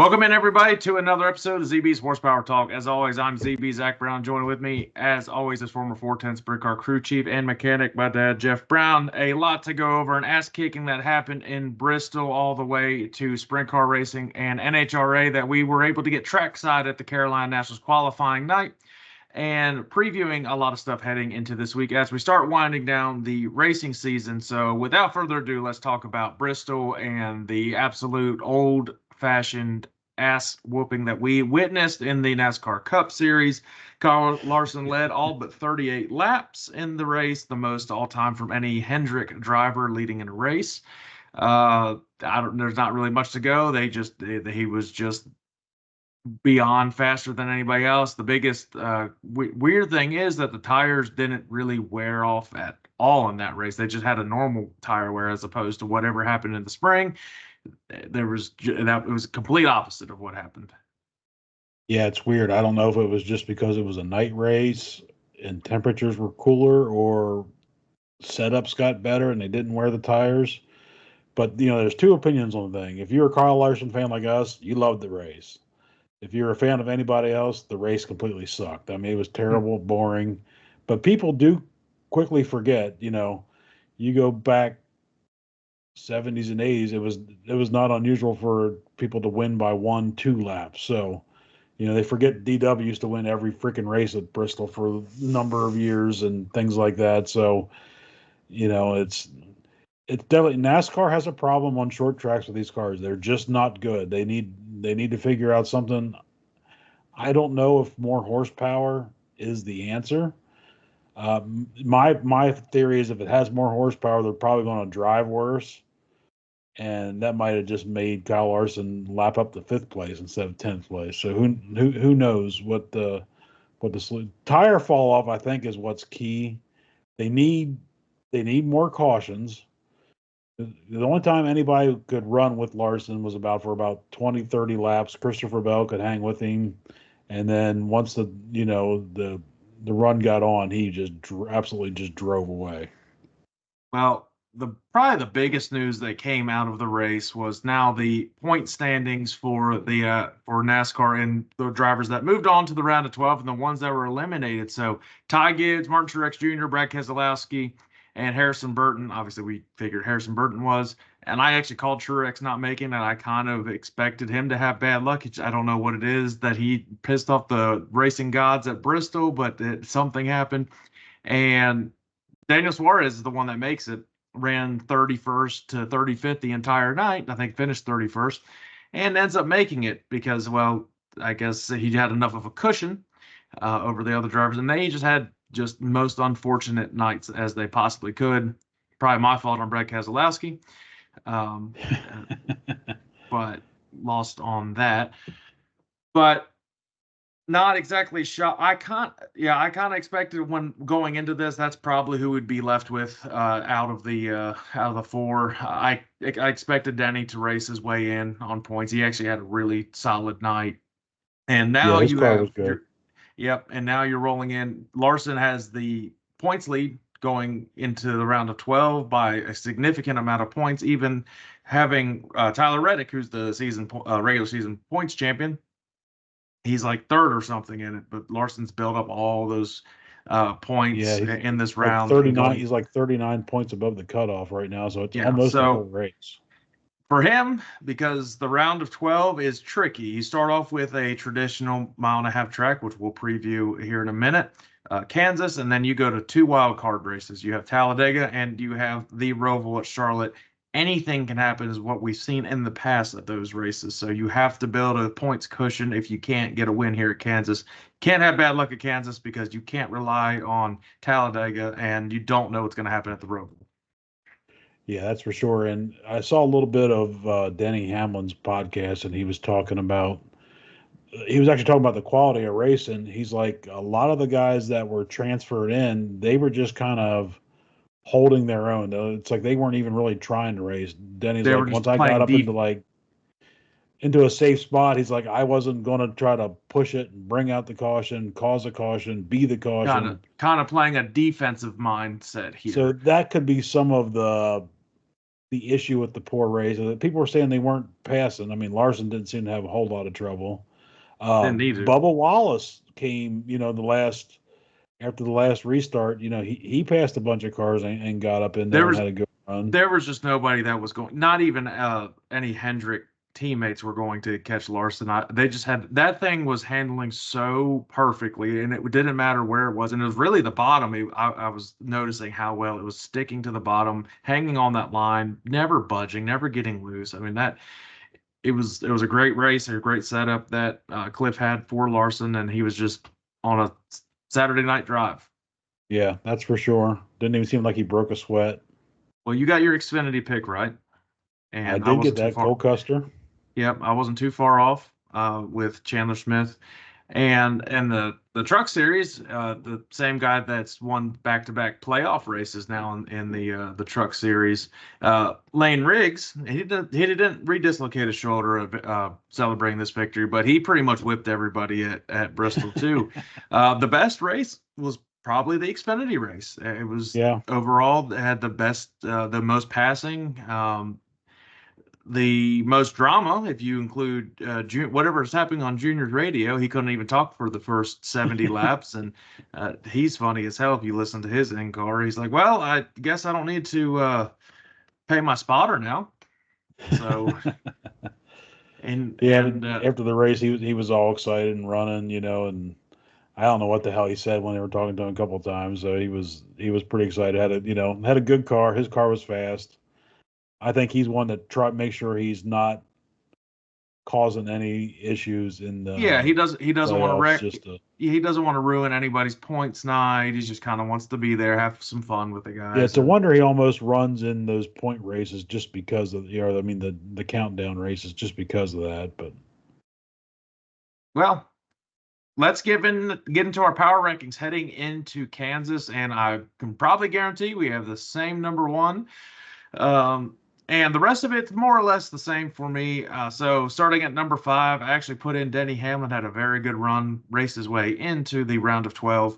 Welcome in, everybody, to another episode of ZB's Horsepower Talk. As always, I'm ZB Zach Brown. Joining with me, as always, is former 410 Sprint Car crew chief and mechanic, my dad, Jeff Brown. A lot to go over, an ass-kicking that happened in Bristol all the way to Sprint Car Racing and NHRA that we were able to get trackside at the Carolina Nationals qualifying night, and previewing a lot of stuff heading into this week as we start winding down the racing season. So without further ado, let's talk about Bristol and the absolute old-fashioned ass whooping that we witnessed in the NASCAR Cup Series. Kyle Larson led all but 38 laps in the race, the most all-time from any Hendrick driver leading in a race. There's not really much to go. He was just beyond faster than anybody else. The biggest weird thing is that the tires didn't really wear off at all in that race. They just had a normal tire wear as opposed to whatever happened in the spring. It was a complete opposite of what happened. Yeah, it's weird. I don't know if it was just because it was a night race and temperatures were cooler, or setups got better and they didn't wear the tires. But, there's two opinions on the thing. If you're a Kyle Larson fan like us, you loved the race. If you're a fan of anybody else, the race completely sucked. I mean, it was terrible, boring. But people do quickly forget, you go back 70s and 80s, it was not unusual for people to win by 1-2 laps. So, they forget DW used to win every freaking race at Bristol for a number of years and things like that. So, it's definitely, NASCAR has a problem on short tracks with these cars. They're just not good. They need to figure out something. I don't know if more horsepower is the answer. My theory is if it has more horsepower, they're probably going to drive worse, and that might have just made Kyle Larson lap up to 5th place instead of 10th place. So who knows what the tire fall off, I think, is what's key. They need more cautions. The only time anybody could run with Larson was for about 20, 30 laps. Christopher Bell could hang with him, and then once the run got on, he just absolutely just drove away. Well, probably the biggest news that came out of the race was now the point standings for NASCAR and the drivers that moved on to the round of 12 and the ones that were eliminated. So Ty Gibbs, Martin Truex Jr., Brad Keselowski, and Harrison Burton. Obviously, we figured Harrison Burton was, and I actually called Truex not making it. I kind of expected him to have bad luck. I don't know what it is that he pissed off the racing gods at Bristol, but something happened. And Daniel Suarez is the one that makes it. Ran 31st to 35th the entire night. I think finished 31st, and ends up making it because, well, I guess he had enough of a cushion over the other drivers, and they just had most unfortunate nights as they possibly could. Probably my fault on Brad Keselowski, but lost on that. But not exactly shocked. I kind of expected when going into this, that's probably who would be left with out of the 4. I expected Denny to race his way in on points. He actually had a really solid night, and now his car was good. Yep, and now you're rolling in. Larson has the points lead going into the round of 12 by a significant amount of points, even having Tyler Reddick, who's the regular season points champion. He's like 3rd or something in it, but Larson's built up all those points in this round. 39. He's like 39 points above the cutoff right now, so it's almost a whole race. For him, because the round of 12 is tricky. You start off with a traditional 1.5-mile track, which we'll preview here in a minute, Kansas, and then you go to 2 wild card races. You have Talladega and you have the Roval at Charlotte. Anything can happen is what we've seen in the past at those races. So you have to build a points cushion if you can't get a win here at Kansas. Can't have bad luck at Kansas because you can't rely on Talladega, and you don't know what's going to happen at the Roval. Yeah, that's for sure. And I saw a little bit of Denny Hamlin's podcast, and he was actually talking about the quality of racing. He's like, a lot of the guys that were transferred in, they were just kind of holding their own. It's like they weren't even really trying to race. Denny's like, once I got up into a safe spot, he's like, I wasn't going to try to push it and bring out the caution, cause a caution, be the caution. Kind of playing a defensive mindset here. So that could be some of the the issue with the poor race. People were saying they weren't passing. I mean, Larson didn't seem to have a whole lot of trouble. Didn't need to. Bubba Wallace came, after the last restart, he passed a bunch of cars and got up in there and had a good run. There was just nobody that was going. Not even any Hendrick teammates were going to catch Larson. They just had that thing was handling so perfectly, and it didn't matter where it was. And it was really the bottom. I was noticing how well it was sticking to the bottom, hanging on that line, never budging, never getting loose. I mean it was a great race, a great setup that Cliff had for Larson, and he was just on a Saturday night drive. Yeah, that's for sure. Didn't even seem like he broke a sweat. Well, you got your Xfinity pick right, and I did get that, Cole Custer. Yep, I wasn't too far off with Chandler Smith, and the Truck Series, the same guy that's won back-to-back playoff races now in the Truck Series, Lane Riggs. He didn't re-dislocate his shoulder celebrating this victory, but he pretty much whipped everybody at Bristol too. The best race was probably the Xfinity race. It was overall had the best, the most passing. The most drama, if you include whatever's happening on Junior's radio. He couldn't even talk for the first 70 laps, and he's funny as hell if you listen to his in-car. He's like, well, I guess I don't need to pay my spotter now. So, and after the race, he was all excited and running, and I don't know what the hell he said when they were talking to him a couple of times. So he was pretty excited. Had a good car. His car was fast. I think he's one that make sure he's not causing any issues in the. Yeah, he doesn't want to wreck. He doesn't want to ruin anybody's points night. He just kind of wants to be there, have some fun with the guys. Yeah, it's a wonder he almost runs in those point races just because of the countdown races just because of that. But well, let's get into our power rankings heading into Kansas, and I can probably guarantee we have the same number one. And the rest of it's more or less the same for me. So starting at number 5, I actually put in Denny Hamlin, had a very good run, raced his way into the round of 12.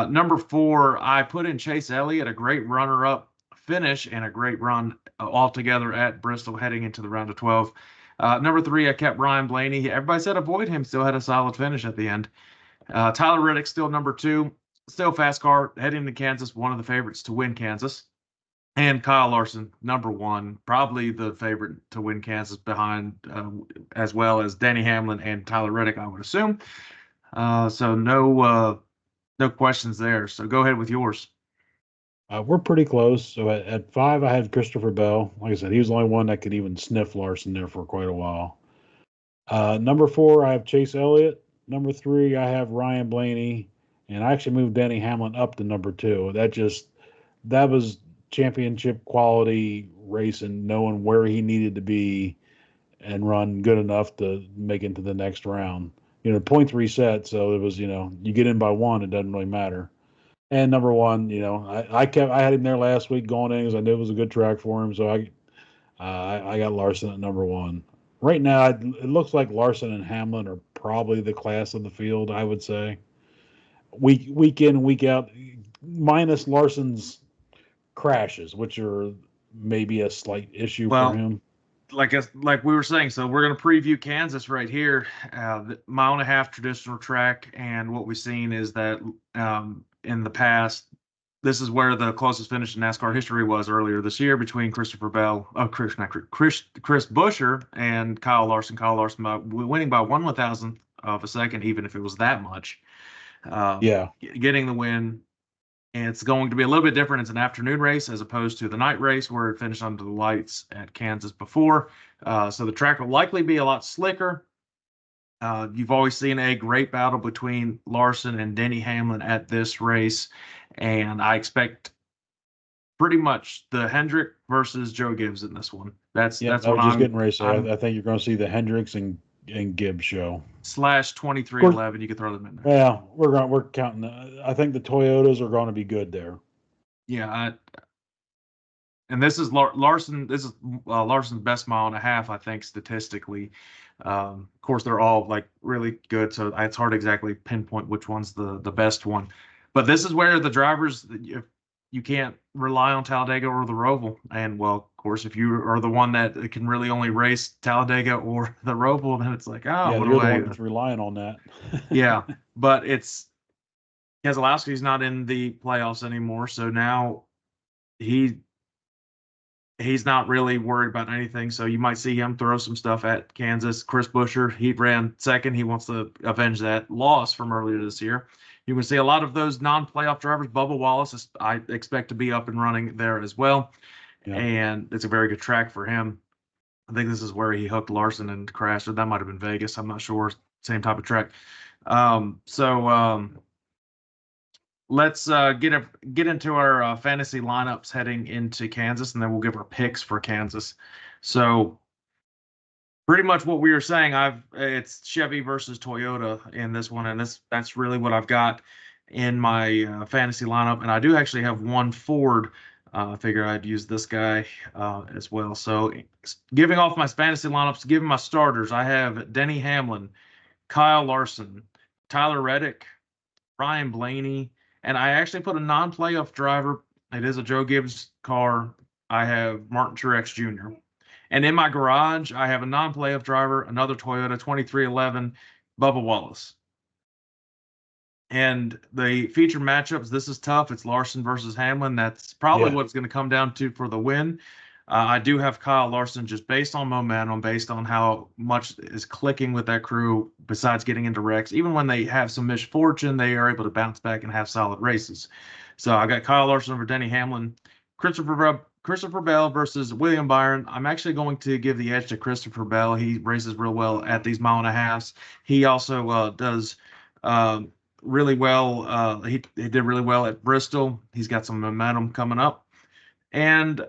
Number 4, I put in Chase Elliott, a great runner-up finish and a great run altogether at Bristol heading into the round of 12. Number 3, I kept Ryan Blaney. Everybody said avoid him, still had a solid finish at the end. Tyler Reddick still number 2, still fast car, heading to Kansas, one of the favorites to win Kansas. And Kyle Larson, number 1, probably the favorite to win Kansas behind, as well as Denny Hamlin and Tyler Reddick, I would assume. So no questions there. So go ahead with yours. We're pretty close. So at 5, I had Christopher Bell. Like I said, he was the only one that could even sniff Larson there for quite a while. Number 4, I have Chase Elliott. Number 3, I have Ryan Blaney. And I actually moved Denny Hamlin up to number 2. That was championship quality racing, knowing where he needed to be and run good enough to make it to the next round. Points reset, so it was, you get in by 1, it doesn't really matter. And number 1, I had him there last week going in because I knew it was a good track for him, so I got Larson at number 1. Right now, it looks like Larson and Hamlin are probably the class of the field, I would say. Week in, week out, minus Larson's crashes, which are maybe a slight issue for him. Like we were saying, so we're going to preview Kansas right here. The mile and a half traditional track, and what we've seen is that in the past, this is where the closest finish in NASCAR history was earlier this year between Chris Buescher and Kyle Larson. Kyle Larson winning by 1/1000th of a second, even if it was that much. Getting the win. And it's going to be a little bit different. It's an afternoon race as opposed to the night race where it finished under the lights at Kansas before. So the track will likely be a lot slicker. You've always seen a great battle between Larson and Denny Hamlin at this race. And I expect pretty much the Hendrick versus Joe Gibbs in this one. That's what I'm getting ready to say. I think you're going to see the Hendricks and Gibbs show. /2311, you could throw them in there. Yeah, we're counting. I think the Toyotas are going to be good there. Yeah, and this is Larson. This is Larson's best mile and a half, I think, statistically. Of course, they're all like really good, so it's hard to exactly pinpoint which one's the best one. But this is where the drivers, you can't rely on Talladega or the Roval. And well, of course, if you are the one that can really only race Talladega or the Roval, then it's like, oh, Yeah, what you're do the I? one that's relying on that. Yeah, but it's Keselowski's not in the playoffs anymore, so now he he's not really worried about anything. So you might see him throw some stuff at Kansas. Chris Buescher, he ran second. He wants to avenge that loss from earlier this year. You can see a lot of those non-playoff drivers. Bubba Wallace, I expect to be up and running there as well. Yeah. And it's a very good track for him. I think this is where he hooked Larson and crashed. Or that might have been Vegas. I'm not sure. Same type of track. Let's get into our fantasy lineups heading into Kansas, and then we'll give our picks for Kansas. So pretty much what we were saying, it's Chevy versus Toyota in this one, and that's really what I've got in my fantasy lineup. And I do actually have one Ford. I figure I'd use this guy as well. So giving off my fantasy lineups, giving my starters, I have Denny Hamlin, Kyle Larson, Tyler Reddick, Ryan Blaney, and I actually put a non-playoff driver. It is a Joe Gibbs car. I have Martin Truex Jr. And in my garage, I have a non-playoff driver, another Toyota 2311, Bubba Wallace. And the featured matchups, this is tough. It's Larson versus Hamlin. That's probably what it's going to come down to for the win. I do have Kyle Larson just based on momentum, based on how much is clicking with that crew, besides getting into wrecks. Even when they have some misfortune, they are able to bounce back and have solid races. So I got Kyle Larson over Denny Hamlin. Christopher Bell versus William Byron. I'm actually going to give the edge to Christopher Bell. He races real well at these mile and a halves. He also does really well. He did really well at Bristol. He's got some momentum coming up. And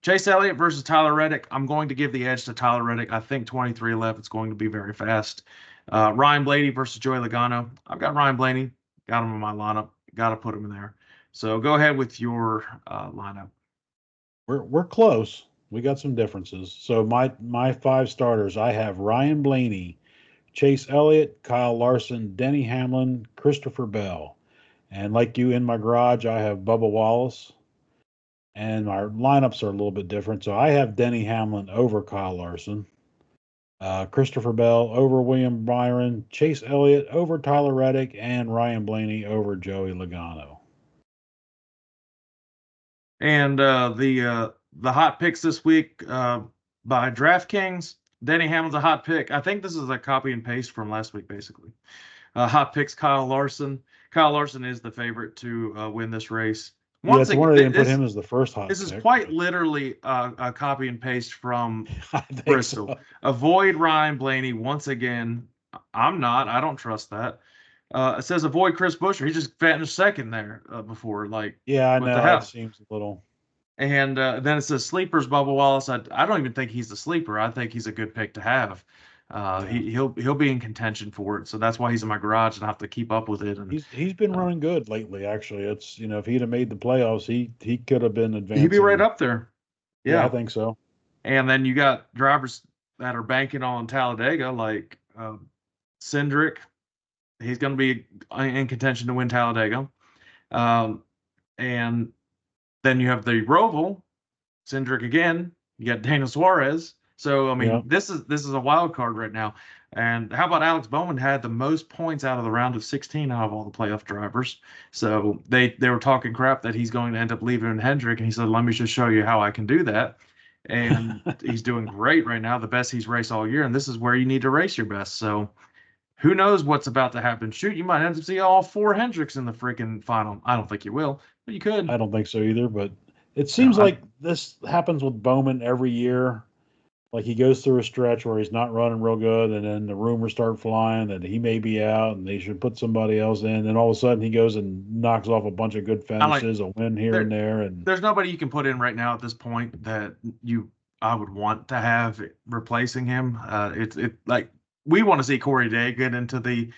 Chase Elliott versus Tyler Reddick. I'm going to give the edge to Tyler Reddick. I think 2311 is going to be very fast. Ryan Blaney versus Joey Logano. I've got Ryan Blaney. Got him in my lineup. Got to put him in there. So go ahead with your lineup. We're close. We got some differences. So my 5 starters, I have Ryan Blaney, Chase Elliott, Kyle Larson, Denny Hamlin, Christopher Bell. And like you, in my garage, I have Bubba Wallace. And our lineups are a little bit different. So I have Denny Hamlin over Kyle Larson, Christopher Bell over William Byron, Chase Elliott over Tyler Reddick, and Ryan Blaney over Joey Logano. And the hot picks this week by DraftKings. Denny Hamlin's a hot pick. I think this is a copy and paste from last week, basically. Hot picks Kyle Larson. Kyle Larson is the favorite to win this race. Once again, they didn't put him as the first hot This pick, is quite literally a copy and paste from Bristol. So. Avoid Ryan Blaney once again. I'm not. I don't trust that. It says avoid Chris Buescher. He just finished second there before. Like, yeah, I know. That seems a little. And then it says sleepers, Bubba Wallace. I don't even think he's the sleeper. I think he's a good pick to have. He'll be in contention for it, so that's why he's in my garage and I have to keep up with it. And he's been running good lately. Actually, it's if he'd have made the playoffs, he could have been advancing. He'd be right up there. Yeah, I think so. And then you got drivers that are banking on Talladega, like Cindric. He's going to be in contention to win Talladega. And then you have the Roval, Cindric again. You got Daniel Suarez. So I mean, this is a wild card right now. And how about Alex Bowman had the most points out of the round of 16 out of all the playoff drivers. So they were talking crap that he's going to end up leaving Hendrick, and he said, "Let me just show you how I can do that." And he's doing great right now, the best he's raced all year. And this is where you need to race your best. So who knows what's about to happen? Shoot, you might end up seeing all 4 Hendricks in the freaking final. I don't think you will, but you could. I don't think so either. But it seems like this happens with Bowman every year. Like he goes through a stretch where he's not running real good, and then the rumors start flying that he may be out and they should put somebody else in. And all of a sudden he goes and knocks off a bunch of good finishes, a win here and there. And there's nobody you can put in right now at this point that I would want to have replacing him. Like we want to see Corey Day get into the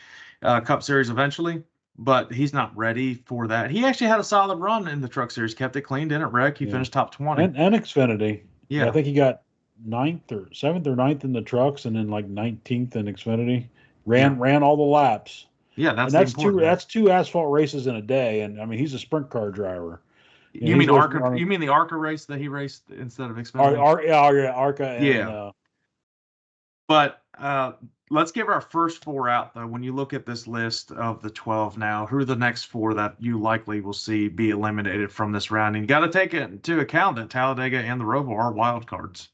Cup Series eventually, but he's not ready for that. He actually had a solid run in the Truck Series, kept it clean, didn't wreck. He finished top 20. And Xfinity. Yeah, I think he got 7th or 9th in the trucks, and then like 19th in Xfinity. Ran all the laps. Yeah, that's 2 asphalt races in a day, and I mean he's a sprint car driver. Yeah, You mean he's ARCA? running. You mean the ARCA race that he raced instead of Xfinity? Yeah, Arca and Yeah. But let's give our first four out, though. When you look at this list of the 12 now, who are the next four that you likely will see be eliminated from this round? And you got to take it into account that Talladega and the Roval are wild cards.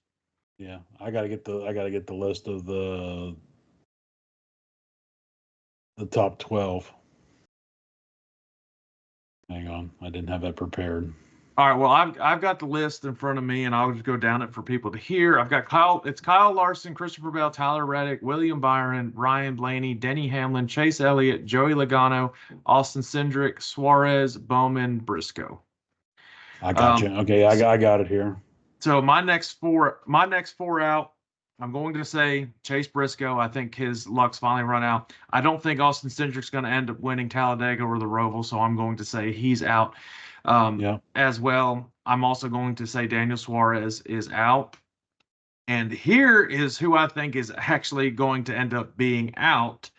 yeah. I gotta get the list of the top 12. Hang on, I didn't have that prepared. All right. Well, I've got the list in front of me, and I'll just go down it for people to hear. I've got Kyle. It's Kyle Larson, Christopher Bell, Tyler Reddick, William Byron, Ryan Blaney, Denny Hamlin, Chase Elliott, Joey Logano, Austin Cindric, Suarez, Bowman, Briscoe. I got you. Okay, I got it here. So my next four out, I'm going to say Chase Briscoe. I think his luck's finally run out. I don't think Austin Cindric's going to end up winning Talladega or the Roval, so I'm going to say he's out. As well, I'm also going to say Daniel Suarez is out. And here is who I think is actually going to end up being out.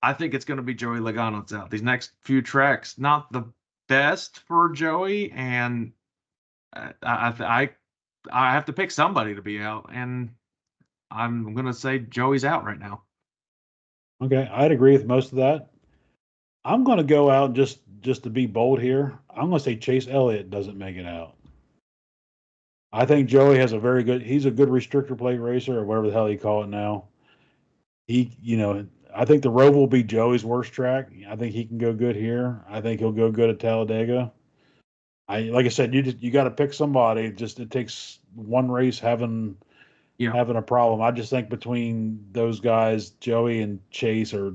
I think it's going to be Joey Logano's out. These next few tracks, not the best for Joey, and I have to pick somebody to be out, and I'm going to say Joey's out right now. Okay, I'd agree with most of that. I'm going to go out just to be bold here. I'm going to say Chase Elliott doesn't make it out. I think Joey has he's a good restrictor plate racer or whatever the hell you call it now. I think the Roval will be Joey's worst track. I think he can go good here. I think he'll go good at Talladega. Like I said, you got to pick somebody. It takes one race having a problem. I just think between those guys, Joey and Chase are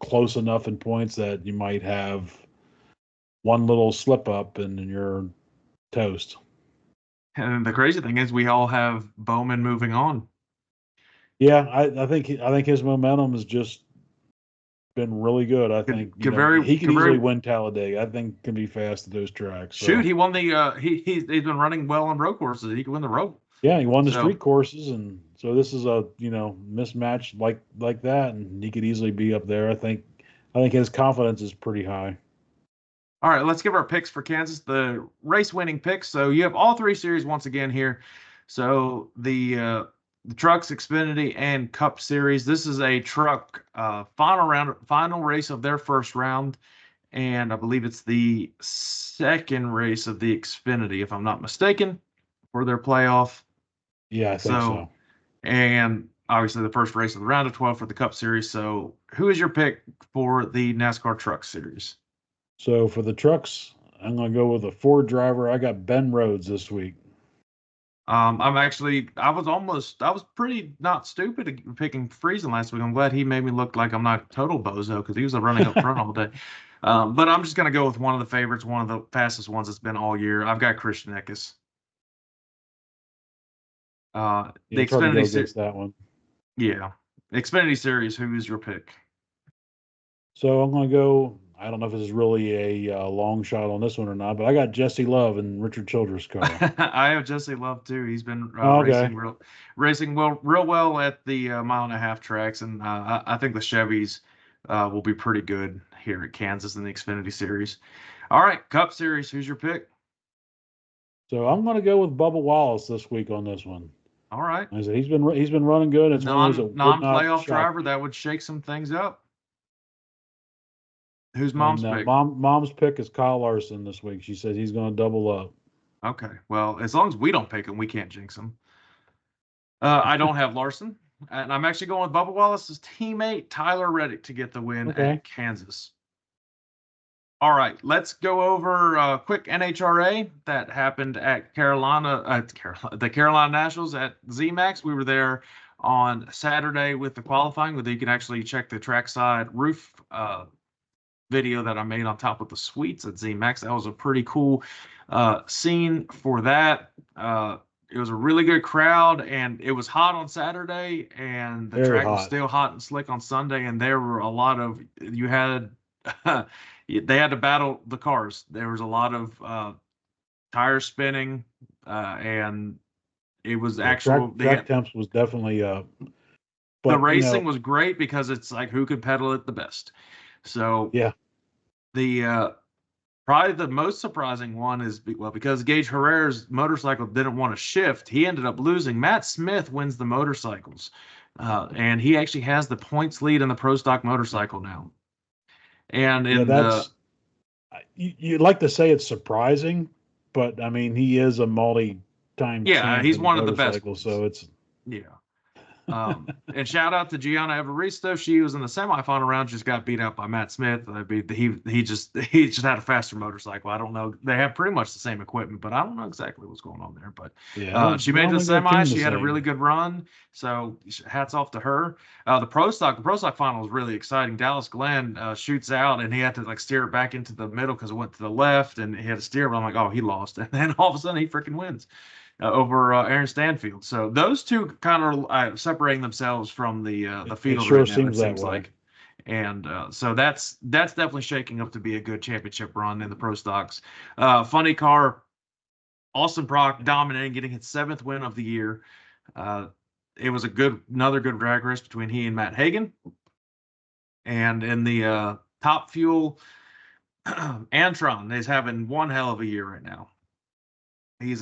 close enough in points that you might have one little slip up and you're toast. And the crazy thing is, we all have Bowman moving on. Yeah, I think his momentum has just been really good. I think he can easily win Talladega. I think can be fast at those tracks. Shoot, he won the he's been running well on road courses. He can win the road. Yeah, he won the street courses, and so this is a mismatch like that, and he could easily be up there. I think his confidence is pretty high. All right, let's give our picks for Kansas, the race-winning picks. So you have all three series once again here. So the Trucks, Xfinity, and Cup Series. This is a Truck final race of their first round, and I believe it's the second race of the Xfinity, if I'm not mistaken, for their playoff. Yeah, I think so. And obviously the first race of the round of 12 for the Cup Series. So who is your pick for the NASCAR Truck Series? So for the trucks, I'm going to go with a Ford driver. I got Ben Rhodes this week. I was pretty not stupid at picking Friesen last week. I'm glad he made me look like I'm not a total bozo because he was running up front all day. But I'm just going to go with one of the favorites, one of the fastest ones it's been all year. I've got Christian Eckes. The Xfinity Series, that one. Yeah, Xfinity Series. Who is your pick? So I'm going to go. I don't know if this is really a long shot on this one or not, but I got Jesse Love and Richard Childress' car. I have Jesse Love too. He's been racing real well at the mile and a half tracks, and I think the Chevys will be pretty good here at Kansas in the Xfinity Series. All right, Cup Series. Who's your pick? So I'm going to go with Bubba Wallace this week on this one. All right. I said he's been running good. It's non-playoff driver that would shake some things up. Who's Mom's pick? Mom's pick is Kyle Larson this week. She says he's going to double up. Okay. Well, as long as we don't pick him, we can't jinx him. I don't have Larson, and I'm actually going with Bubba Wallace's teammate Tyler Reddick to get the win at Kansas. All right, let's go over a quick NHRA that happened at the Carolina Nationals at zMax. We were there on Saturday with the qualifying, where you can actually check the trackside roof video that I made on top of the suites at zMax. That was a pretty cool scene for that. It was a really good crowd, and it was hot on Saturday, and the track was still hot and slick on Sunday, and there were a lot of they had to battle the cars. There was a lot of tires spinning, and it was track temps was definitely up. But the racing was great because it's like who could pedal it the best. So yeah, the Probably the most surprising one is, well, because Gage Herrera's motorcycle didn't want to shift, he ended up losing. Matt Smith wins the motorcycles, and he actually has the points lead in the Pro Stock motorcycle now. And Yeah, in the you'd like to say it's surprising, but I mean, he is a multi-time yeah, champ he's in the one of the best motorcycle, ones. so it's Yeah. And shout out to Gianna Evaristo. She was in the semifinal round, just got beat out by Matt Smith. He just had a faster motorcycle. I don't know. They have pretty much the same equipment, but I don't know exactly what's going on there. But yeah, she made the normally they're semi. tuned the She had a really same. good run. So hats off to her. The Pro Stock final was really exciting. Dallas Glenn shoots out, and he had to like steer it back into the middle because it went to the left, and he had to steer. But I'm like, oh, he lost, and then all of a sudden he freaking wins over Aaron Stanfield. So those two kind of separating themselves from the It field sure right now. It seems that seems way. like, and so that's definitely shaking up to be a good championship run in the Pro Stocks. Funny car, Austin Prock dominating, getting his 7th win of the year. It was another good drag race between he and Matt Hagan. And in the Top Fuel, Antron is having one hell of a year right now. He's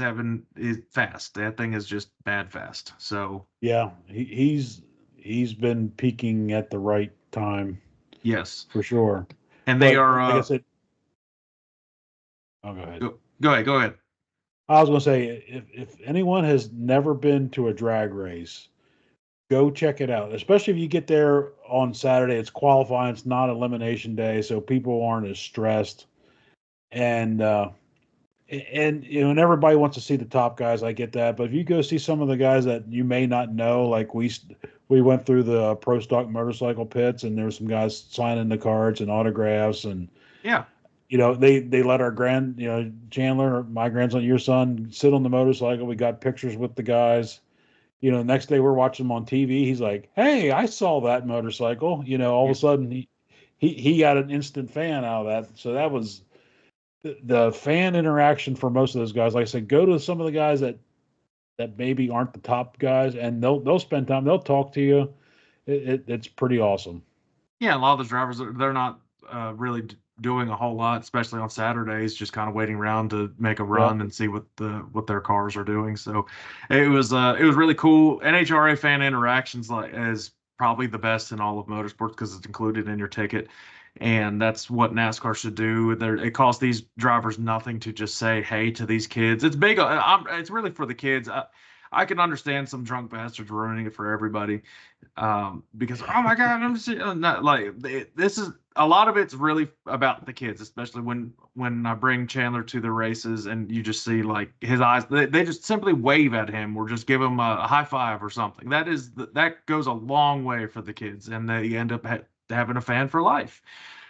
fast. That thing is just bad fast. So Yeah, he's been peaking at the right time yes, for sure. and they But are. like I said, oh, go ahead. Go ahead. Go ahead. I was going to say, if anyone has never been to a drag race, go check it out. Especially if you get there on Saturday, it's qualifying, it's not elimination day, so people aren't as stressed. And and everybody wants to see the top guys. I get that, but if you go see some of the guys that you may not know, like we went through the Pro Stock motorcycle pits, and there were some guys signing the cards and autographs, and Yeah. they let our Chandler, my grandson, your son, sit on the motorcycle. We got pictures with the guys. The next day we're watching him on TV. He's like, "Hey, I saw that motorcycle." All of Yeah. a sudden he got an instant fan out of that. So that was the fan interaction for most of those guys. Like I said, go to some of the guys that maybe aren't the top guys, and they'll spend time. They'll talk to you. It's pretty awesome. Yeah. A lot of those drivers, they're not really doing a whole lot, especially on Saturdays. Just kind of waiting around to make a Yep. run and see what their cars are doing. So it was really cool. NHRA fan interactions is probably the best in all of motorsports because it's included in your ticket. And that's what NASCAR should do. It costs these drivers nothing to just say hey to these kids. It's big. It's really for the kids. I can understand some drunk bastards ruining it for everybody, because oh my god, I'm just not like this is a lot of it's really about the kids, especially when I bring Chandler to the races and you just see like his eyes, they just simply wave at him or just give him a high five or something. That goes a long way for the kids, and they end up having a fan for life.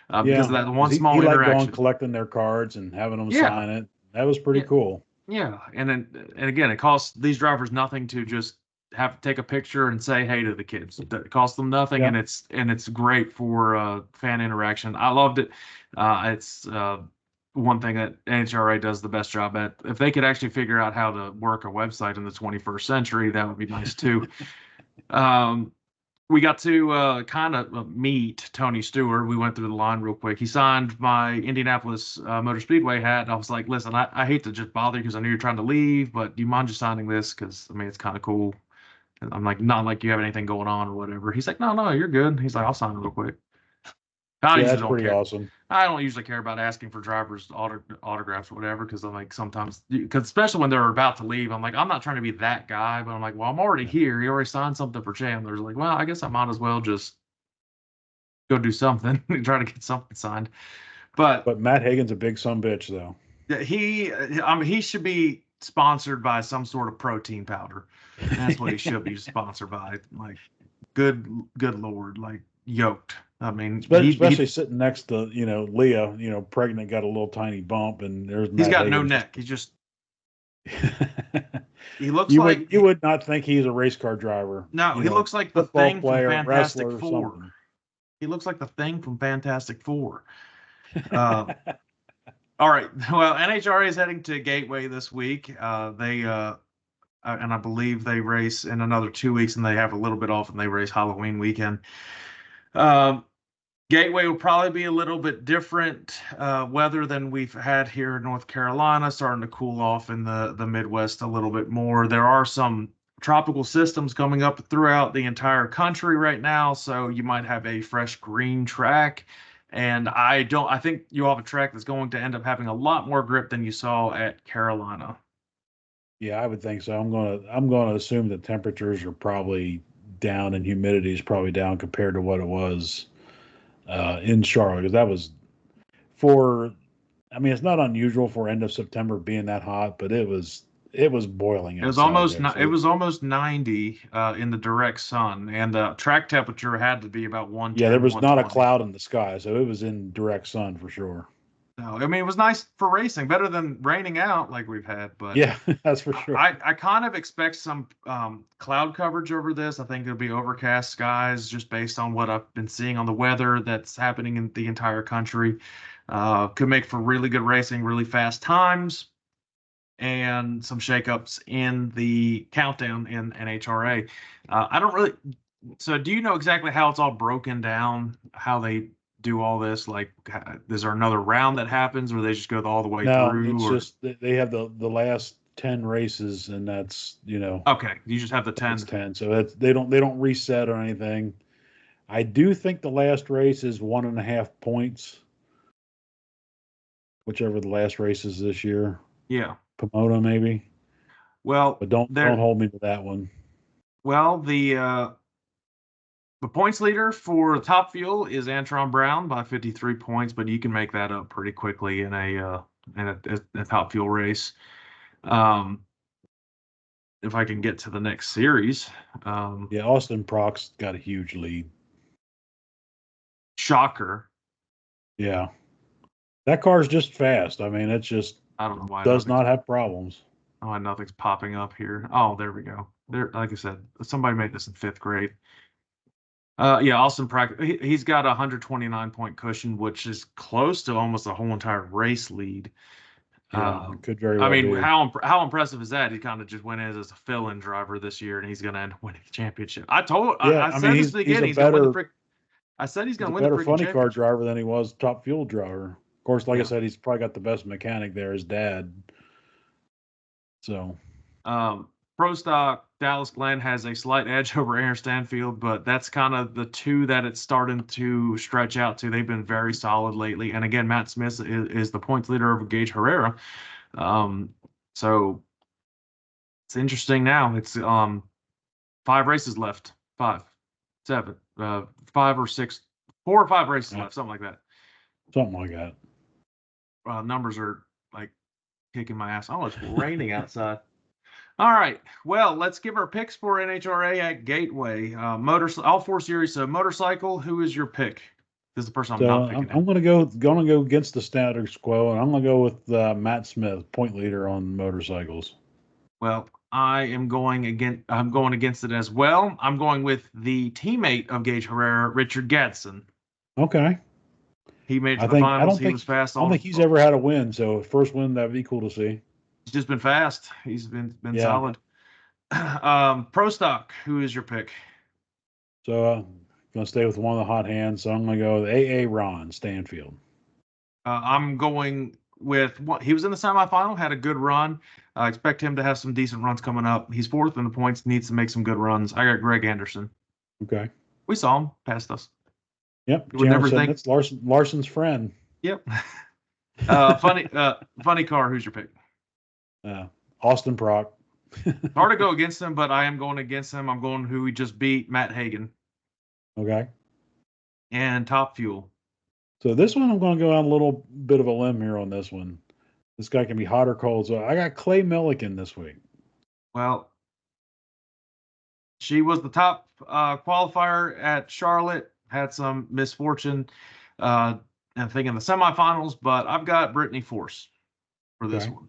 Because Yeah, of that 'cause one he small liked going interaction. collecting their cards and having them Yeah, sign it. That was pretty yeah, cool. yeah. And again, it costs these drivers nothing to just have take a picture and say hey to the kids. It costs them nothing, Yeah. and it's great for fan interaction. I loved it. It's one thing that NHRA does the best job at. If they could actually figure out how to work a website in the 21st century, that would be nice too. Um, we got to kind of meet Tony Stewart. We went through the line real quick. He signed my Indianapolis Motor Speedway hat. I was like, listen, I hate to just bother you because I knew you're trying to leave, but do you mind just signing this? Because, I mean, it's kind of cool. And I'm like, not like you have anything going on or whatever. He's like, no, you're good. He's like, I'll sign it real quick. I Yeah, usually that's don't pretty care. awesome. I don't usually care about asking for drivers' autographs or whatever because I'm like sometimes because especially when they're about to leave, I'm like I'm not trying to be that guy, but I'm like, well, I'm already Yeah. here. He already signed something for Chandler's. Like, well, I guess I might as well just go do something, try to get something signed. But But Matt Hagan's a big son bitch, though. he should be sponsored by some sort of protein powder. That's what he should be sponsored by. Like, good Lord, like yoked. I mean, Especially sitting next to Leah, pregnant, got a little tiny bump, and there's he's Matt got no Hagan. neck. He looks you like would not think he's a race car driver. no, he looks like the Football thing from player, Fantastic wrestler, or Four. something. He looks like the thing from Fantastic Four. All right. Well, NHRA is heading to Gateway this week. And I believe they race in another 2 weeks, and they have a little bit off, and they race Halloween weekend. Um, Gateway will probably be a little bit different weather than we've had here in North Carolina, starting to cool off in the Midwest a little bit more. There are some tropical systems coming up throughout the entire country right now, so you might have a fresh green track. And I think you'll have a track that's going to end up having a lot more grip than you saw at Carolina. Yeah, I would think so. I'm gonna assume the temperatures are probably down and humidity is probably down compared to what it was in Charlotte, because that was for. I mean, it's not unusual for end of September being that hot, but it was boiling outside there. It So was almost 90 in the direct sun, and the track temperature had to be about yeah, there 110, was not a 120. cloud in the sky, so it was in direct sun for sure. No, I mean it was nice for racing, better than raining out like we've had. But Yeah, that's for sure. I kind of expect some cloud coverage over this. I think it'll be overcast skies just based on what I've been seeing on the weather that's happening in the entire country. Could make for really good racing, really fast times, and some shakeups in the countdown in NHRA. I don't really. So, do you know exactly how it's all broken down? How they do all this? Like, is there another round that happens, or they just go all the way No, through? it's Or just they have the last 10 races, and that's okay, you just have the it's 10. 10. So that's they don't reset or anything. I do think the last race is 1.5 points, whichever the last race is this year. Yeah. Pomona maybe, Well, but don't hold me to that one. well the points leader for Top Fuel is Antron Brown by 53 points, but you can make that up pretty quickly in a Top Fuel race. Um, if I can get to the next series. Yeah, Austin Proc's got a huge lead. Shocker. Yeah, that car's just fast. I mean, it just I don't know why does not have problems. nothing's popping up here. Oh, there we go. There, like I said, somebody made this in 5th grade. Yeah, Austin Pratt, he's got a 129-point cushion, which is close to almost a whole entire race lead. Yeah, it could very I well mean, be. how impressive is that? He kind of just went in as a fill-in driver this year, and he's going to end up winning the championship. Yeah, I I mean said this at the he's beginning. a He's going to win the better frick. I said he's he's going a to win the better freaking funny car championship. driver than he was top fuel driver. Of course, like I Yeah. said, he's probably got the best mechanic there, his dad. So Pro Stock Dallas Glenn has a slight edge over Aaron Stanfield, but that's kind of the two that it's starting to stretch out to. They've been very solid lately. And again, Matt Smith is the points leader over Gage Herrera. So it's interesting now. It's 5 races left. 5, 7, 5 or 6, 4 or 5 races left, something like that. something like that. Numbers are like kicking my ass. Oh, it's raining outside. All right. Well, let's give our picks for NHRA at Gateway. All 4 series. So motorcycle. Who is your pick? This is the person I'm So not picking. I'm gonna go against the status quo, and I'm gonna go with Matt Smith, point leader on motorcycles. Well, I'm going against it as well. I'm going with the teammate of Gage Herrera, Richard Gadsden. Okay. He made it I to the think I finals. don't He think was fast I don't all. think he's ever had a win. So first win, that'd be cool to see. He's just been fast. He's been Yeah. solid. Pro Stock. Who is your pick? So gonna stay with one of the hot hands. So I'm gonna go with AA Ron Stanfield. I'm going with what he was in the semifinal, had a good run. I expect him to have some decent runs coming up. He's 4th in the points, needs to make some good runs. I got Greg Anderson. Okay. We saw him past us. Yep. You would Cameron never said think. that's Larson's friend. Yep. Funny car. Who's your pick? Austin Proc. Hard to go against him, but I am going against him. I'm going who he just beat, Matt Hagan. Okay. And Top Fuel. So this one, I'm going to go on a little bit of a limb here on this one. This guy can be hot or cold. So I got Clay Milliken this week. Well, she was the top qualifier at Charlotte. Had some misfortune, I think in the semifinals, but I've got Brittany Force for this one.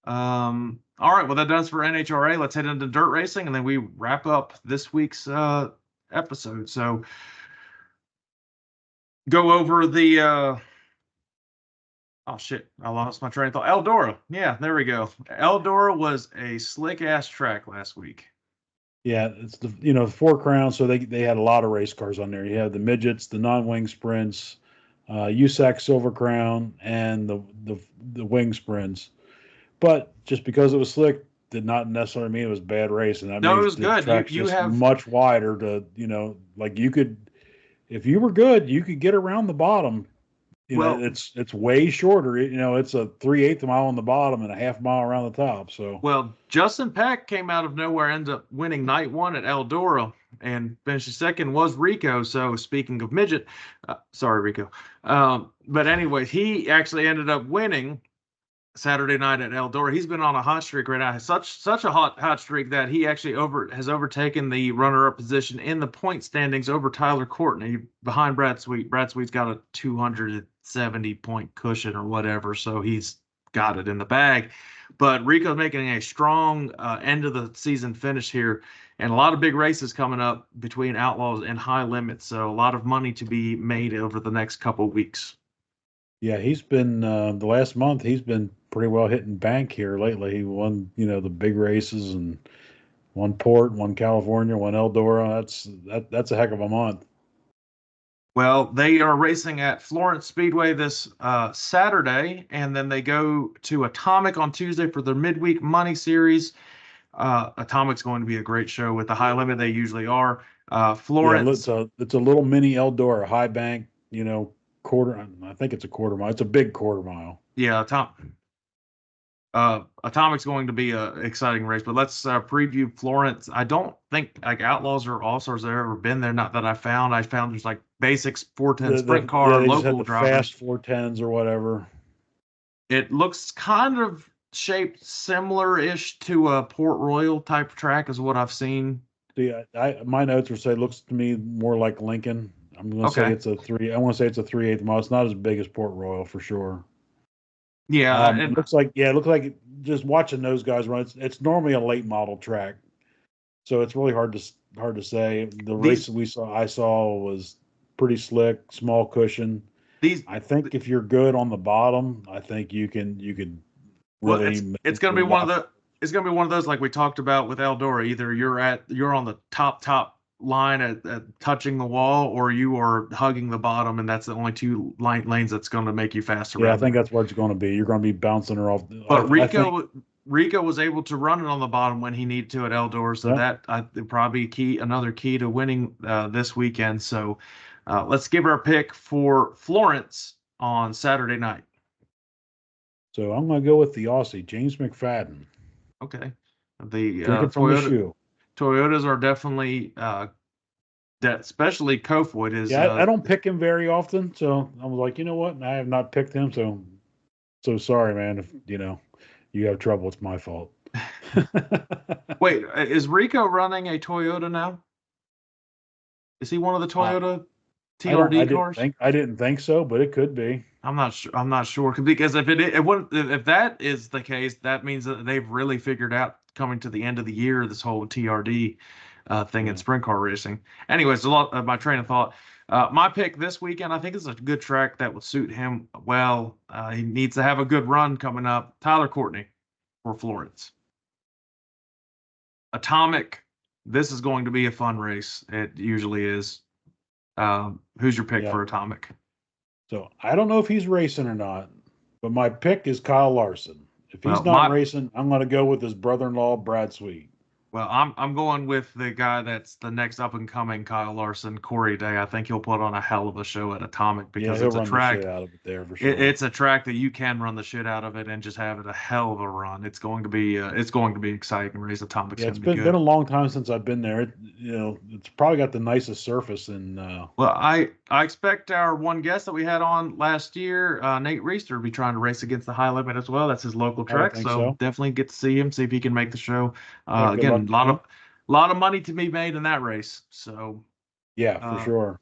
All right, well that does for NHRA. Let's head into dirt racing, and then we wrap up this week's episode. So go over the oh shit, I lost my train of thought. Eldora. Yeah, there we go. Eldora was a slick ass track last week. Yeah, it's the 4 Crowns. So they had a lot of race cars on there. You have the midgets, the non-wing sprints, USAC Silver Crown, and the wing sprints. But just because it was slick did not necessarily mean it was bad racing. That No, it makes was the good. You tracks you just have much wider to, like you could, if you were good, you could get around the bottom. well It's way shorter. It's a 3/8 mile on the bottom and a half mile around the top. So Justin Peck came out of nowhere, ended up winning night one at Eldora, and finishing second was Rico. So speaking of midget, sorry Rico, but anyways, he actually ended up winning Saturday night at Eldora. He's been on a hot streak right now. Such a hot streak that he actually has overtaken the runner-up position in the point standings over Tyler Courtney behind Brad Sweet. Brad Sweet's got a 270 point cushion or whatever, so he's got it in the bag. But Rico's making a strong end of the season finish here, and a lot of big races coming up between Outlaws and High Limits. So a lot of money to be made over the next couple weeks. yeah, he's been the last month. He's been pretty well hitting bank here lately. He won the big races and won Port, won California, won Eldora. That's a heck of a month. Well, they are racing at Florence Speedway this Saturday, and then they go to Atomic on Tuesday for their midweek money series. Atomic's going to be a great show with the high limit they usually are. Yeah, Florence, it's a little mini Eldora, high bank. Quarter. I think it's a quarter mile. It's a big quarter mile. yeah, Atomic's going to be an exciting race, but let's preview Florence. I don't think like Outlaws or All Stars have ever been there. Not that I found. I found there's like basics 410 sprint Yeah, car they just had local the drivers. fast 410s or whatever. It looks kind of shaped similar-ish to a Port Royal type track is what I've seen. Yeah, my notes would say looks to me more like Lincoln. I'm going to say Okay. it's a three. I want to say it's a 3/8 mile. It's not as big as Port Royal for sure. Yeah, It and looks like just watching those guys run. It's normally a late model track, so it's really hard to say. The race these that I saw was pretty slick, small cushion. these I think if you're good on the bottom, I think you could well, really it's going maneuver to a be one of lot. the it's going to be one of those like we talked about with Eldora. Either you're on the top line at touching the wall, or you are hugging the bottom, and that's the only two lanes that's going to make you fast Yeah, I around think there. that's what it's going to be. You're going to be bouncing her off. But I think. Rico was able to run it on the bottom when he needed to at Eldora, so Yep. that probably another key to winning this weekend. So let's give our pick for Florence on Saturday night. So I'm going to go with the Aussie, James McFadden, Okay, the drinking from the shoe. Toyotas are definitely that, especially Kofoid is. Yeah, I don't pick him very often, so I was like, you know what? I have not picked him, so sorry, man. If you have trouble, it's my fault. Wait, is Rico running a Toyota now? Is he one of the Toyota TRD cars? I didn't think so, but it could be. I'm not sure. I'm not sure because if that is the case, that means that they've really figured out coming to the end of the year this whole TRD thing in sprint car racing. Anyways, a lot of my train of thought. My pick this weekend, I think, is a good track that would suit him well. He needs to have a good run coming up. Tyler Courtney for Florence. Atomic. This is going to be a fun race. It usually is. Who's your pick Yeah. for Atomic? So I don't know if he's racing or not, but my pick is Kyle Larson. If he's Well, not racing, I'm going to go with his brother-in-law, Brad Sweet. Well, I'm going with the guy that's the next up and coming, Kyle Larson, Corey Day. I think he'll put on a hell of a show at Atomic because he'll it's a run track. the shit out of it there for sure. It's a track that you can run the shit out of it and just have it a hell of a run. It's going to be exciting race. Atomic's Yeah, going to be good. Been a long time since I've been there. It's probably got the nicest surface in. Well, I expect our one guest that we had on last year, Nate Reister, to be trying to race against the high limit as well. That's his local track, so definitely get to see him, see if he can make the show. Again, a lot of money to be made in that race. So yeah, for sure.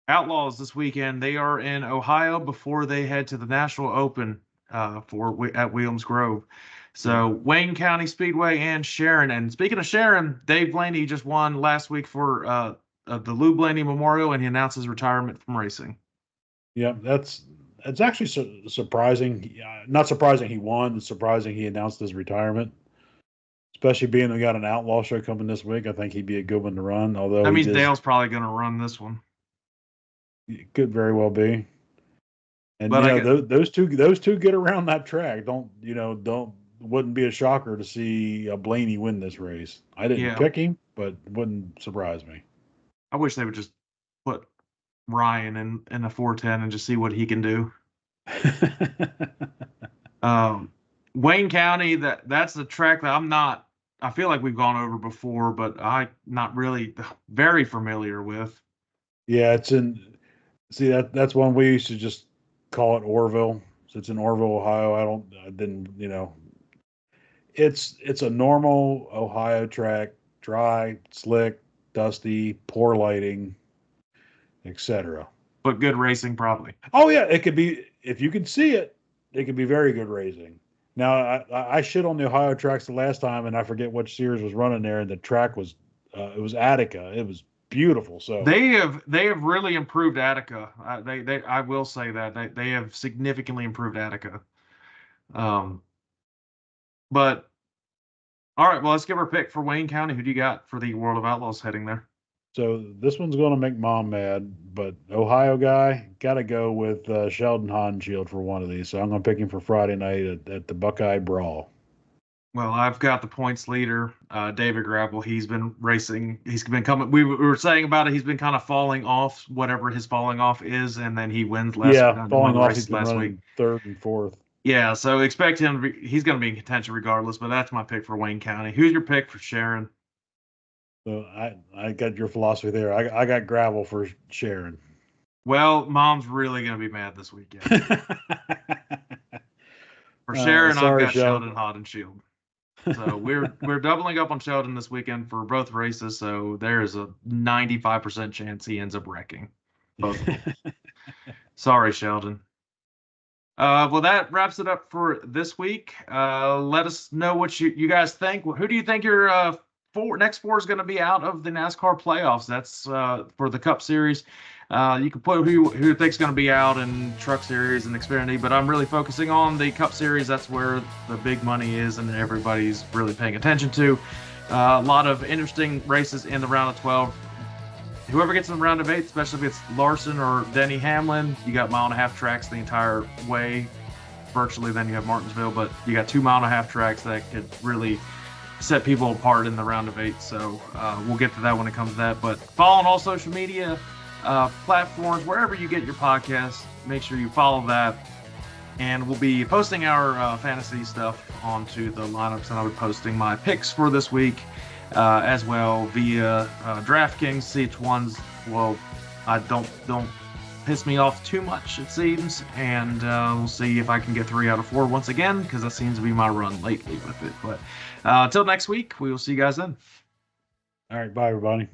Outlaws this weekend. They are in Ohio before they head to the National Open at Williams Grove. So Wayne County Speedway and Sharon. And speaking of Sharon, Dave Blaney just won last week for the Lou Blaney Memorial, and he announced his retirement from racing. Yeah, it's actually surprising. Not surprising he won. It's surprising he announced his retirement. Especially being we got an Outlaw show coming this week. I think he'd be a good one to run. Although That means Dale's probably going to run this one. Could very well be. And but those two get around that track. Wouldn't be a shocker to see Blaney win this race. I didn't pick him, but wouldn't surprise me. I wish they would just put Ryan in a 410 and just see what he can do. Wayne County, that's the track that I feel like we've gone over before, but I'm not really very familiar with. Yeah, that's one we used to just call it Orville. So it's in Orville, Ohio. It's a normal Ohio track, dry, slick, dusty, poor lighting, etc. But good racing, probably. Oh yeah, it could be, if you can see it, it could be very good racing. Now I shit on the Ohio tracks the last time, and I forget which series was running there, and the track was it was Attica. It was beautiful. So they have really improved Attica. I will say that they have significantly improved Attica. But all right, well, let's give our pick for Wayne County. Who do you got for the World of Outlaws heading there? So this one's going to make Mom mad, but Ohio guy, got to go with Sheldon Haudenschild for one of these. So I'm going to pick him for Friday night at the Buckeye Brawl. Well, I've got the points leader, David Gravel. He's been racing. He's been coming. We were saying about it. He's been kind of falling off, whatever his falling off is, and then he wins last. Falling off. He's been running week, third and fourth. Yeah, so expect him. He's going to be in contention regardless. But that's my pick for Wayne County. Who's your pick for Sharon? So I got your philosophy there. I got Gravel for Sharon. Well, Mom's really going to be mad this weekend. For Sharon, I've got Sheldon Haudenschild. So we're doubling up on Sheldon this weekend for both races. So there is a 95% chance he ends up wrecking both of them. Sorry, Sheldon. Well, that wraps it up for this week. Let us know what you guys think. Who do you think your next four is going to be out of the NASCAR playoffs? That's for the Cup Series. You can put who you think is going to be out in Truck Series and Xfinity, but I'm really focusing on the Cup Series. That's where the big money is and everybody's really paying attention to. A lot of interesting races in the round of 12. Whoever gets in the round of 8, especially if it's Larson or Denny Hamlin, you got 1.5 mile tracks the entire way, virtually. Then you have Martinsville, but you got 2.5 mile tracks that could really set people apart in the round of 8. So we'll get to that when it comes to that. But follow on all social media platforms, wherever you get your podcasts, make sure you follow that. And we'll be posting our fantasy stuff onto the lineups, and I'll be posting my picks for this week as well via DraftKings. See which ones I don't piss me off too much, it seems, and we'll see if I can get 3 out of 4 once again, because that seems to be my run lately with it. But until next week, we will see you guys then. All right, bye everybody.